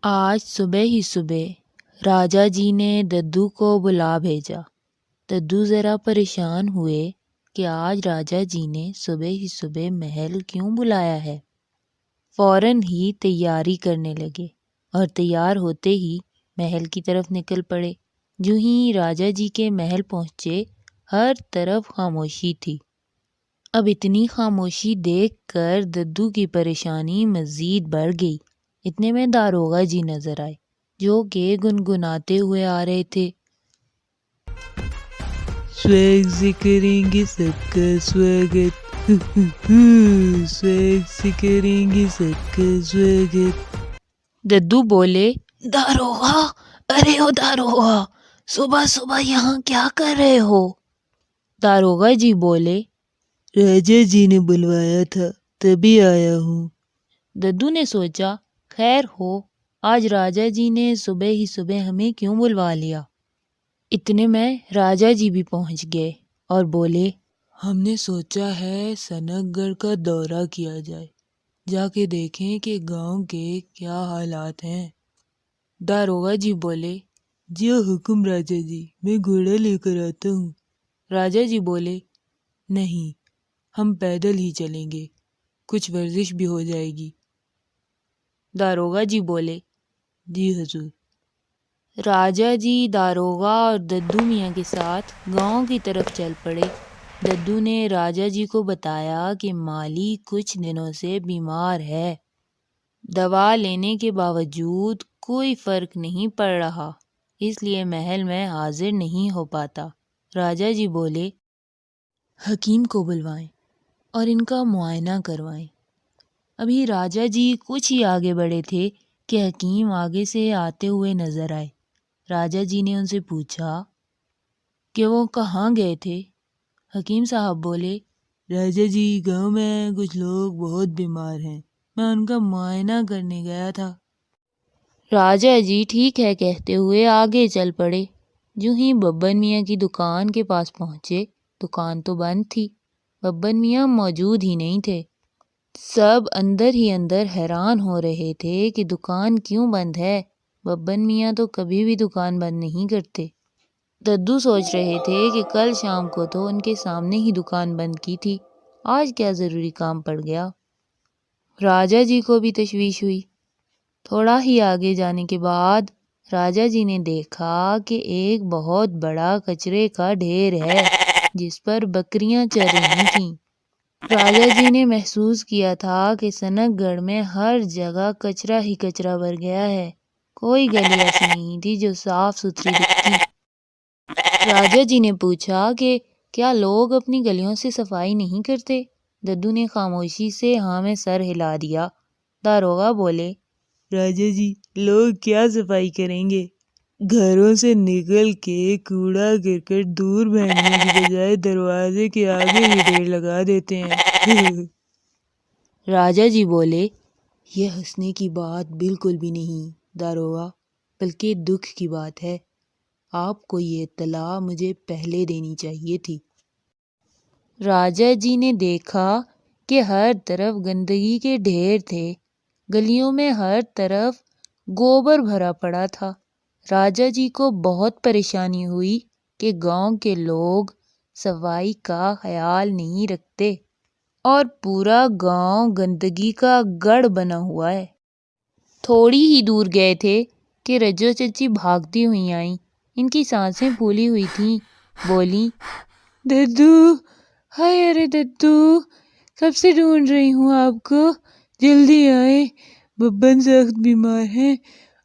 آج صبح ہی صبح راجا جی نے ددو کو بلا بھیجا۔ ددو ذرا پریشان ہوئے کہ آج راجا جی نے صبح ہی صبح محل کیوں بلایا ہے۔ فوراً ہی تیاری کرنے لگے اور تیار ہوتے ہی محل کی طرف نکل پڑے۔ جو ہی راجا جی کے محل پہنچے، ہر طرف خاموشی تھی۔ اب اتنی خاموشی دیکھ کر ددو کی پریشانی مزید بڑھ گئی۔ اتنے میں داروغہ جی نظر آئے، جو کہ گنگناتے ہوئے آ رہے تھے۔ سویگ سے کریں گے سب کا سواگت، سویگ سے کریں گے سب کا سواگت۔ ددو بولے، داروغہ، ارے او داروغہ، صبح صبح یہاں کیا کر رہے ہو؟ داروغہ جی بولے، راجا جی نے بلوایا تھا تبھی آیا ہوں۔ ددو نے سوچا، خیر ہو، آج راجا جی نے صبح ہی صبح ہمیں کیوں بلوا لیا۔ اتنے میں راجا جی بھی پہنچ گئے اور بولے، ہم نے سوچا ہے سنک گڑھ کا دورہ کیا جائے، جا کے دیکھیں کہ گاؤں کے کیا حالات ہیں۔ داروغہ جی بولے، جی حکم راجا جی، میں گھوڑا لے کر آتا ہوں۔ راجا جی بولے، نہیں، ہم پیدل ہی چلیں گے، کچھ ورزش بھی ہو جائے گی۔ داروغہ جی بولے، جی حضور۔ راجا جی داروغہ اور ددو میاں کے ساتھ گاؤں کی طرف چل پڑے۔ ددو نے راجا جی کو بتایا کہ مالی کچھ دنوں سے بیمار ہے، دوا لینے کے باوجود کوئی فرق نہیں پڑ رہا، اس لیے محل میں حاضر نہیں ہو پاتا۔ راجا جی بولے، حکیم کو بلوائیں اور ان کا معائنہ کروائیں۔ ابھی راجا جی کچھ ہی آگے بڑھے تھے کہ حکیم آگے سے آتے ہوئے نظر آئے۔ راجا جی نے ان سے پوچھا کہ وہ کہاں گئے تھے؟ حکیم صاحب بولے، راجا جی، گاؤں میں کچھ لوگ بہت بیمار ہیں، میں ان کا معائنہ کرنے گیا تھا۔ راجا جی ٹھیک ہے کہتے ہوئے آگے چل پڑے۔ جو ہی ببن میاں کی دکان کے پاس پہنچے، دکان تو بند تھی، ببن میاں موجود ہی نہیں تھے۔ سب اندر ہی اندر حیران ہو رہے تھے کہ دکان کیوں بند ہے، ببن میاں تو کبھی بھی دکان بند نہیں کرتے۔ ددو سوچ رہے تھے کہ کل شام کو تو ان کے سامنے ہی دکان بند کی تھی، آج کیا ضروری کام پڑ گیا۔ راجا جی کو بھی تشویش ہوئی۔ تھوڑا ہی آگے جانے کے بعد راجا جی نے دیکھا کہ ایک بہت بڑا کچرے کا ڈھیر ہے جس پر بکریاں چر رہی تھیں۔ راجا جی نے محسوس کیا تھا کہ سنک گڑھ میں ہر جگہ کچرا ہی کچرا بھر گیا ہے، کوئی گلی ایسی نہیں تھی جو صاف ستھری دکھتی۔ راجا جی نے پوچھا کہ کیا لوگ اپنی گلیوں سے صفائی نہیں کرتے؟ ددو نے خاموشی سے ہاں میں سر ہلا دیا۔ داروغہ بولے، راجا جی، لوگ کیا صفائی کریں گے، گھروں سے نکل کے کوڑا کرکٹ دور پھینکنے کی بجائے دروازے کے آگے ہی ڈھیر لگا دیتے ہیں۔ راجا جی بولے، یہ ہنسنے کی بات بالکل بھی نہیں داروغہ، بلکہ دکھ کی بات ہے۔ آپ کو یہ اطلاع مجھے پہلے دینی چاہیے تھی۔ راجا جی نے دیکھا کہ ہر طرف گندگی کے ڈھیر تھے، گلیوں میں ہر طرف گوبر بھرا پڑا تھا۔ راجا جی کو بہت پریشانی ہوئی کہ گاؤں کے لوگ صفائی کا خیال نہیں رکھتے اور پورا گاؤں گندگی کا گڑھ بنا ہوا ہے۔ تھوڑی ہی دور گئے تھے کہ رجو چچی بھاگتی ہوئی آئیں، ان کی سانسیں پھولی ہوئی تھیں، بولیں، ددو، ہائے ارے ددو، کب سے ڈھونڈ رہی ہوں آپ کو، جلدی آئیں، ببن سخت بیمار ہیں،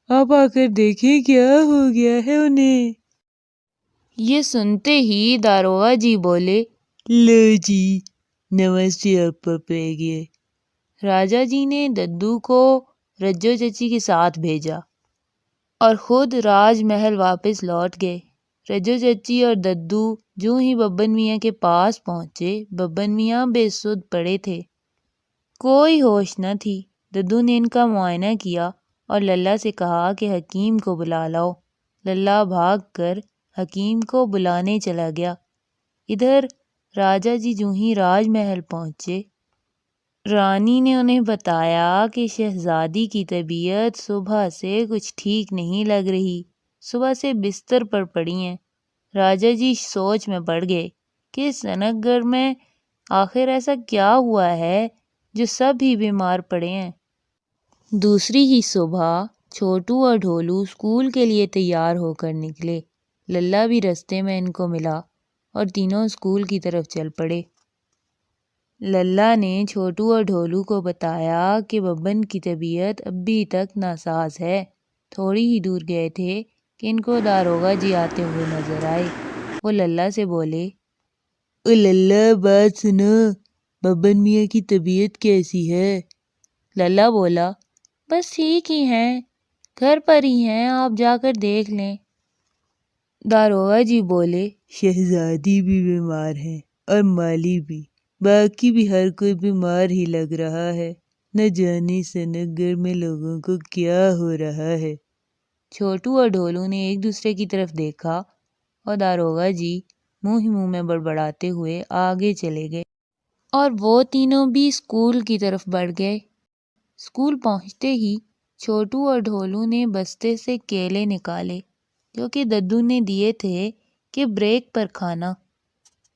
آپ آ کر دیکھیں کیا ہو گیا ہے انہیں۔ یہ سنتے ہی داروغہ جی بولے، لو جی، نمستے آپ گئے۔ راجا جی نے ددو کو رجو چچی کے ساتھ بھیجا اور خود راج محل واپس لوٹ گئے۔ رجو چچی اور ددو جو ہی ببن میاں کے پاس پہنچے، ببن میاں بے سدھ پڑے تھے، کوئی ہوش نہ تھی۔ ددو نے ان کا معائنہ کیا اور للہ سے کہا کہ حکیم کو بلا لاؤ۔ للہ بھاگ کر حکیم کو بلانے چلا گیا۔ ادھر راجا جی جو ہی راج محل پہنچے، رانی نے انہیں بتایا کہ شہزادی کی طبیعت صبح سے کچھ ٹھیک نہیں لگ رہی، صبح سے بستر پر پڑی ہیں۔ راجا جی سوچ میں پڑ گئے کہ سنک گڑھ میں آخر ایسا کیا ہوا ہے جو سب ہی بیمار پڑے ہیں۔ دوسری ہی صبح چھوٹو اور ڈھولو اسکول کے لیے تیار ہو کر نکلے۔ للہ بھی رستے میں ان کو ملا اور تینوں اسکول کی طرف چل پڑے۔ للہ نے چھوٹو اور ڈھولو کو بتایا کہ ببن کی طبیعت ابھی تک ناساز ہے۔ تھوڑی ہی دور گئے تھے کہ ان کو داروغہ جی آتے ہوئے نظر آئے۔ وہ للہ سے بولے، او للہ بات سنو، ببن میاں کی طبیعت کیسی ہے؟ للہ بولا، بس ٹھیک ہی ہیں، گھر پر ہی ہیں، آپ جا کر دیکھ لیں۔ داروغہ جی بولے، شہزادی بھی بیمار ہے اور مالی بھی، باقی بھی ہر کوئی بیمار ہی لگ رہا ہے، نہ جانے سنک گڑھ میں لوگوں کو کیا ہو رہا ہے۔ چھوٹو اور ڈھولو نے ایک دوسرے کی طرف دیکھا اور داروغہ جی منہ ہی منہ میں بڑبڑاتے ہوئے آگے چلے گئے اور وہ تینوں بھی اسکول کی طرف بڑھ گئے۔ اسکول پہنچتے ہی چھوٹو اور ڈھولو نے بستے سے کیلے نکالے جو کہ ددو نے دیے تھے کہ بریک پر کھانا،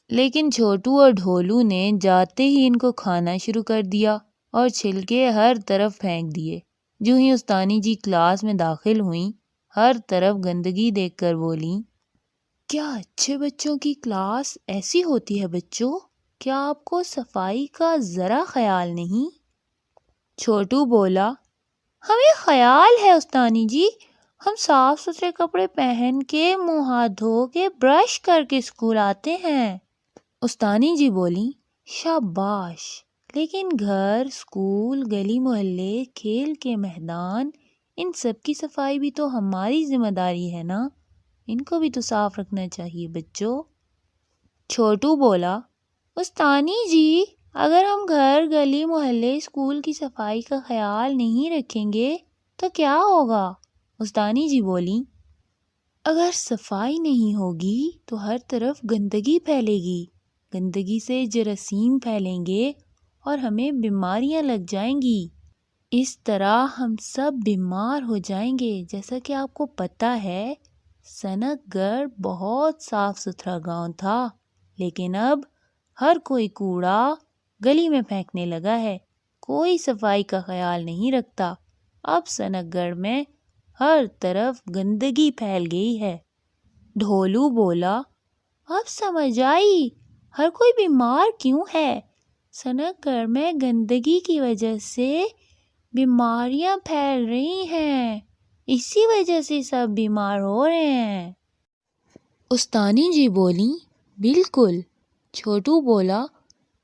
لیکن چھوٹو اور ڈھولو نے جاتے ہی ان کو کھانا شروع کر دیا اور چھلکے ہر طرف پھینک دیے۔ جو ہی استانی جی کلاس میں داخل ہوئیں، ہر طرف گندگی دیکھ کر بولیں، کیا اچھے بچوں کی کلاس ایسی ہوتی ہے بچوں؟ کیا آپ کو صفائی کا ذرا خیال نہیں؟ چھوٹو بولا، ہمیں خیال ہے استانی جی، ہم صاف ستھرے کپڑے پہن کے منہ ہاتھ دھو کے برش کر کے اسکول آتے ہیں۔ استانی جی بولیں، شاباش، لیکن گھر، اسکول، گلی محلے، کھیل کے میدان، ان سب کی صفائی بھی تو ہماری ذمہ داری ہے نا، ان کو بھی تو صاف رکھنا چاہیے بچوں۔ چھوٹو بولا، استانی جی، اگر ہم گھر، گلی محلے، اسکول کی صفائی کا خیال نہیں رکھیں گے تو کیا ہوگا؟ استانی جی بولیں، اگر صفائی نہیں ہوگی تو ہر طرف گندگی پھیلے گی، گندگی سے جراثیم پھیلیں گے اور ہمیں بیماریاں لگ جائیں گی، اس طرح ہم سب بیمار ہو جائیں گے۔ جیسا کہ آپ کو پتہ ہے سنک گڑھ بہت صاف ستھرا گاؤں تھا، لیکن اب ہر کوئی کوڑا گلی میں پھینکنے لگا ہے، کوئی صفائی کا خیال نہیں رکھتا، اب سنک گڑھ میں ہر طرف گندگی پھیل گئی ہے۔ ڈھولو بولا، اب سمجھ آئی ہر کوئی بیمار کیوں ہے، سنک گڑھ میں گندگی کی وجہ سے بیماریاں پھیل رہی ہیں، اسی وجہ سے سب بیمار ہو رہے ہیں۔ استانی جی بولیں، بالکل۔ چھوٹو بولا،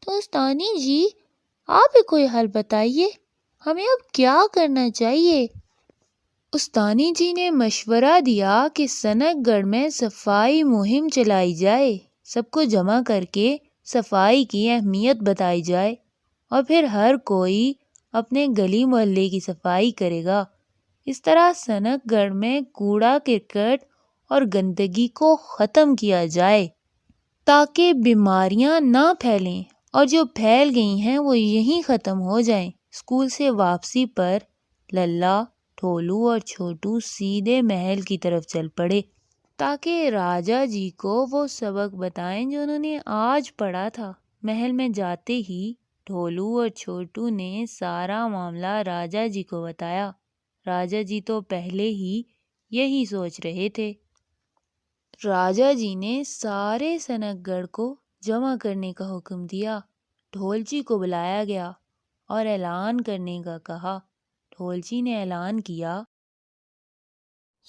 تو استانی جی آپ ہی کوئی حل بتائیے، ہمیں اب کیا کرنا چاہیے؟ استانی جی نے مشورہ دیا کہ سنک گڑھ میں صفائی مہم چلائی جائے، سب کو جمع کر کے صفائی کی اہمیت بتائی جائے اور پھر ہر کوئی اپنے گلی محلے کی صفائی کرے گا۔ اس طرح سنک گڑھ میں کوڑا کرکٹ اور گندگی کو ختم کیا جائے تاکہ بیماریاں نہ پھیلیں اور جو پھیل گئی ہیں وہ یہیں ختم ہو جائیں۔ اسکول سے واپسی پر للہ، ڈھولو اور چھوٹو سیدھے محل کی طرف چل پڑے تاکہ راجا جی کو وہ سبق بتائیں جو انہوں نے آج پڑھا تھا۔ محل میں جاتے ہی ڈھولو اور چھوٹو نے سارا معاملہ راجا جی کو بتایا۔ راجا جی تو پہلے ہی یہی سوچ رہے تھے۔ راجا جی نے سارے سنک گڑھ کو جمع کرنے کا حکم دیا۔ ڈھولچی کو بلایا گیا اور اعلان کرنے کا کہا۔ ڈھولچی نے اعلان کیا،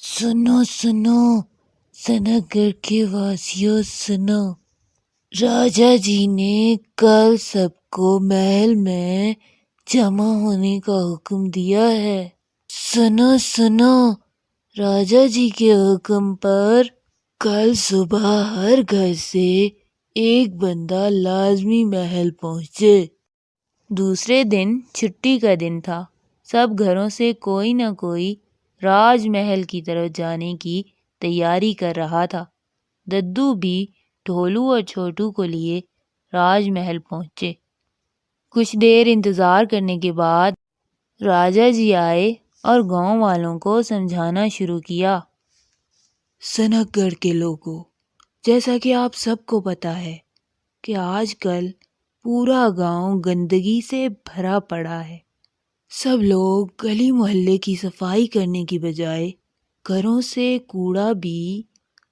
سنو سنو سنک گڑھ کے واسیوں سنو، راجا جی نے کل سب کو محل میں جمع ہونے کا حکم دیا ہے۔ سنو سنو، راجا جی کے حکم پر کل صبح ہر گھر سے ایک بندہ لازمی محل پہنچے۔ دوسرے دن چھٹی کا دن تھا، سب گھروں سے کوئی نہ کوئی راج محل کی طرف جانے کی تیاری کر رہا تھا۔ ددو بھی ڈھولو اور چھوٹو کو لیے راج محل پہنچے۔ کچھ دیر انتظار کرنے کے بعد راجا جی آئے اور گاؤں والوں کو سمجھانا شروع کیا۔ سنک گڑھ کے لوگوں، جیسا کہ آپ سب کو پتہ ہے کہ آج کل پورا گاؤں گندگی سے بھرا پڑا ہے۔ سب لوگ گلی محلے کی صفائی کرنے کی بجائے گھروں سے کوڑا بھی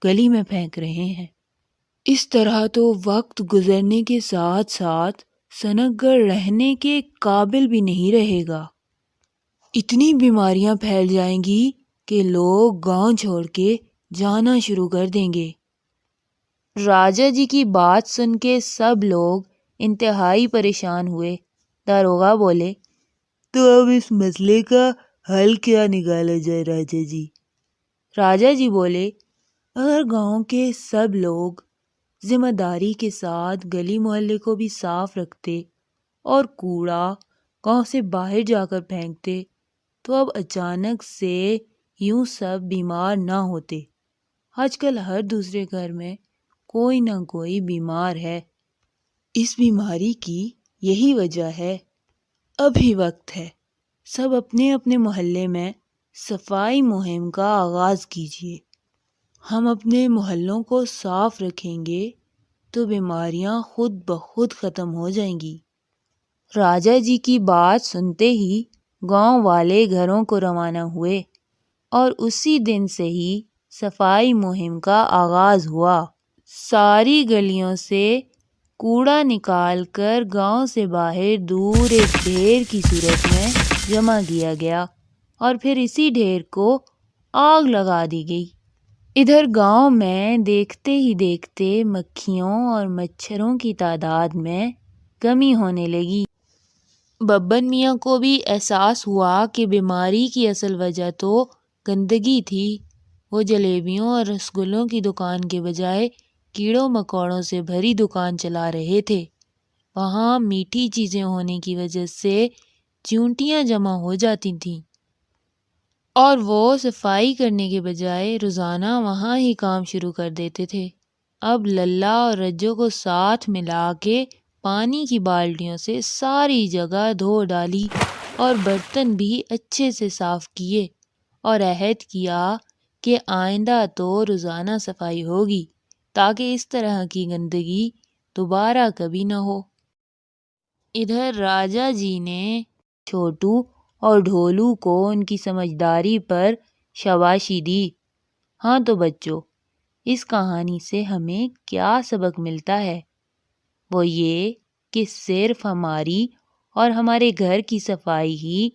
گلی میں پھینک رہے ہیں۔ اس طرح تو وقت گزرنے کے ساتھ ساتھ سنک گڑھ رہنے کے قابل بھی نہیں رہے گا۔ اتنی بیماریاں پھیل جائیں گی کہ لوگ گاؤں چھوڑ کے جانا شروع کر دیں گے۔ راجا جی کی بات سن کے سب لوگ انتہائی پریشان ہوئے۔ داروغہ بولے، تو اب اس مسئلے کا حل کیا نکالا جائے راجا جی؟ راجا جی بولے، اگر گاؤں کے سب لوگ ذمہ داری کے ساتھ گلی محلے کو بھی صاف رکھتے اور کوڑا گاؤں سے باہر جا کر پھینکتے تو اب اچانک سے یوں سب بیمار نہ ہوتے۔ آج کل ہر دوسرے گھر میں کوئی نہ کوئی بیمار ہے۔ اس بیماری کی یہی وجہ ہے۔ ابھی وقت ہے، سب اپنے اپنے محلے میں صفائی مہم کا آغاز کیجیے۔ ہم اپنے محلوں کو صاف رکھیں گے تو بیماریاں خود بخود ختم ہو جائیں گی۔ راجا جی کی بات سنتے ہی گاؤں والے گھروں کو روانہ ہوئے اور اسی دن سے ہی صفائی مہم کا آغاز ہوا۔ ساری گلیوں سے کوڑا نکال کر گاؤں سے باہر دور ایک ڈھیر کی صورت میں جمع کیا گیا اور پھر اسی ڈھیر کو آگ لگا دی گئی۔ ادھر گاؤں میں دیکھتے ہی دیکھتے مکھیوں اور مچھروں کی تعداد میں کمی ہونے لگی۔ ببن میاں کو بھی احساس ہوا کہ بیماری کی اصل وجہ تو گندگی تھی۔ وہ جلیبیوں اور رسگلوں کی دکان کے بجائے کیڑوں مکوڑوں سے بھری دکان چلا رہے تھے۔ وہاں میٹھی چیزیں ہونے کی وجہ سے چیونٹیاں جمع ہو جاتی تھیں اور وہ صفائی کرنے کے بجائے روزانہ وہاں ہی کام شروع کر دیتے تھے۔ اب للہ اور رجو کو ساتھ ملا کے پانی کی بالٹیوں سے ساری جگہ دھو ڈالی اور برتن بھی اچھے سے صاف کیے اور عہد کیا کہ آئندہ تو روزانہ صفائی ہوگی تاکہ اس طرح کی گندگی دوبارہ کبھی نہ ہو۔ ادھر راجا جی نے چھوٹو اور ڈھولو کو ان کی سمجھداری پر شاباشی دی۔ ہاں تو بچوں، اس کہانی سے ہمیں کیا سبق ملتا ہے؟ وہ یہ کہ صرف ہماری اور ہمارے گھر کی صفائی ہی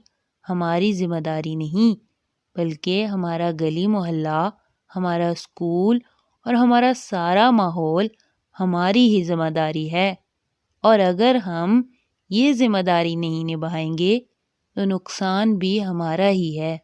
ہماری ذمہ داری نہیں، بلکہ ہمارا گلی محلہ، ہمارا اسکول اور ہمارا سارا ماحول ہماری ہی ذمہ داری ہے۔ اور اگر ہم یہ ذمہ داری نہیں نبھائیں گے تو نقصان بھی ہمارا ہی ہے۔